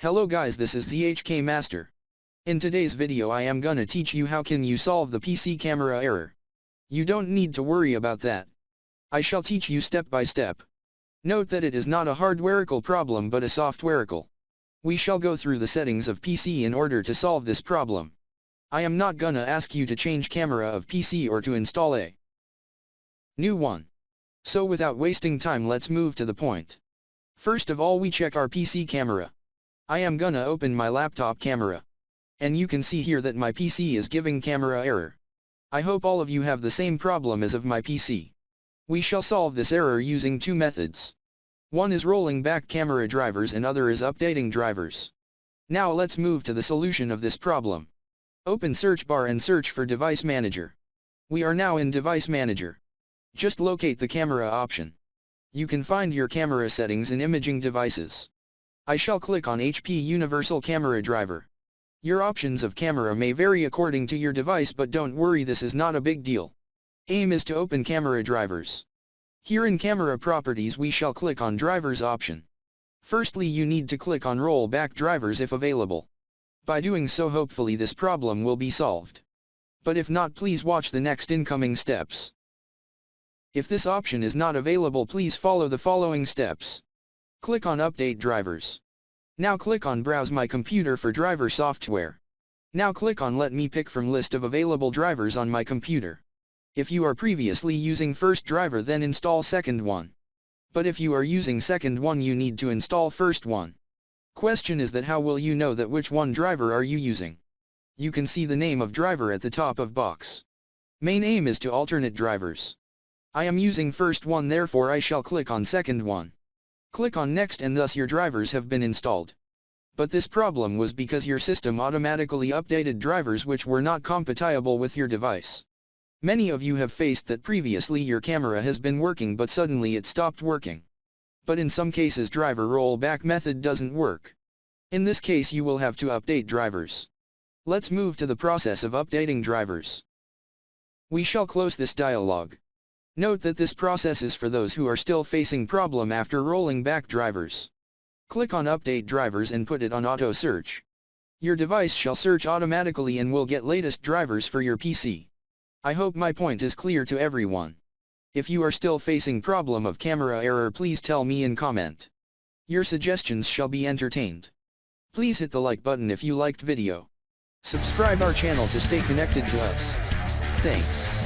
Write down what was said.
Hello guys, this is ZHK Master. In today's video I am gonna teach you how can you solve the PC camera error. You don't need to worry about that. I shall teach you step by step. Note that it is not a hardwarical problem but a softwarical. We shall go through the settings of PC in order to solve this problem. I am not gonna ask you to change camera of PC or to install a new one. So without wasting time, let's move to the point. First of all, we check our PC camera. I am gonna open my laptop camera. And you can see here that my PC is giving camera error. I hope all of you have the same problem as of my PC. We shall solve this error using two methods. One is rolling back camera drivers and other is updating drivers. Now let's move to the solution of this problem. Open search bar and search for Device Manager. We are now in Device Manager. Just locate the camera option. You can find your camera settings in Imaging Devices. I shall click on HP Universal Camera Driver. Your options of camera may vary according to your device, but don't worry, this is not a big deal. Aim is to open camera drivers. Here in Camera Properties we shall click on Drivers option. Firstly, you need to click on Roll Back Drivers if available. By doing so, hopefully this problem will be solved. But if not, please watch the next incoming steps. If this option is not available, please follow the following steps. Click on Update Drivers. Now click on Browse My Computer for driver software. Now click on Let me pick from list of available drivers on my computer. If you are previously using first driver, then install second one. But if you are using second one, you need to install first one. Question is that how will you know that which one driver are you using? You can see the name of driver at the top of box. Main aim is to alternate drivers. I am using first one, therefore I shall click on second one. Click on Next and thus your drivers have been installed. But this problem was because your system automatically updated drivers which were not compatible with your device. Many of you have faced that previously your camera has been working but suddenly it stopped working. But in some cases driver rollback method doesn't work. In this case you will have to update drivers. Let's move to the process of updating drivers. We shall close this dialog. Note that this process is for those who are still facing problem after rolling back drivers. Click on Update Drivers and put it on Auto Search. Your device shall search automatically and will get latest drivers for your PC. I hope my point is clear to everyone. If you are still facing problem of camera error, please tell me in comment. Your suggestions shall be entertained. Please hit the like button if you liked video. Subscribe our channel to stay connected to us. Thanks.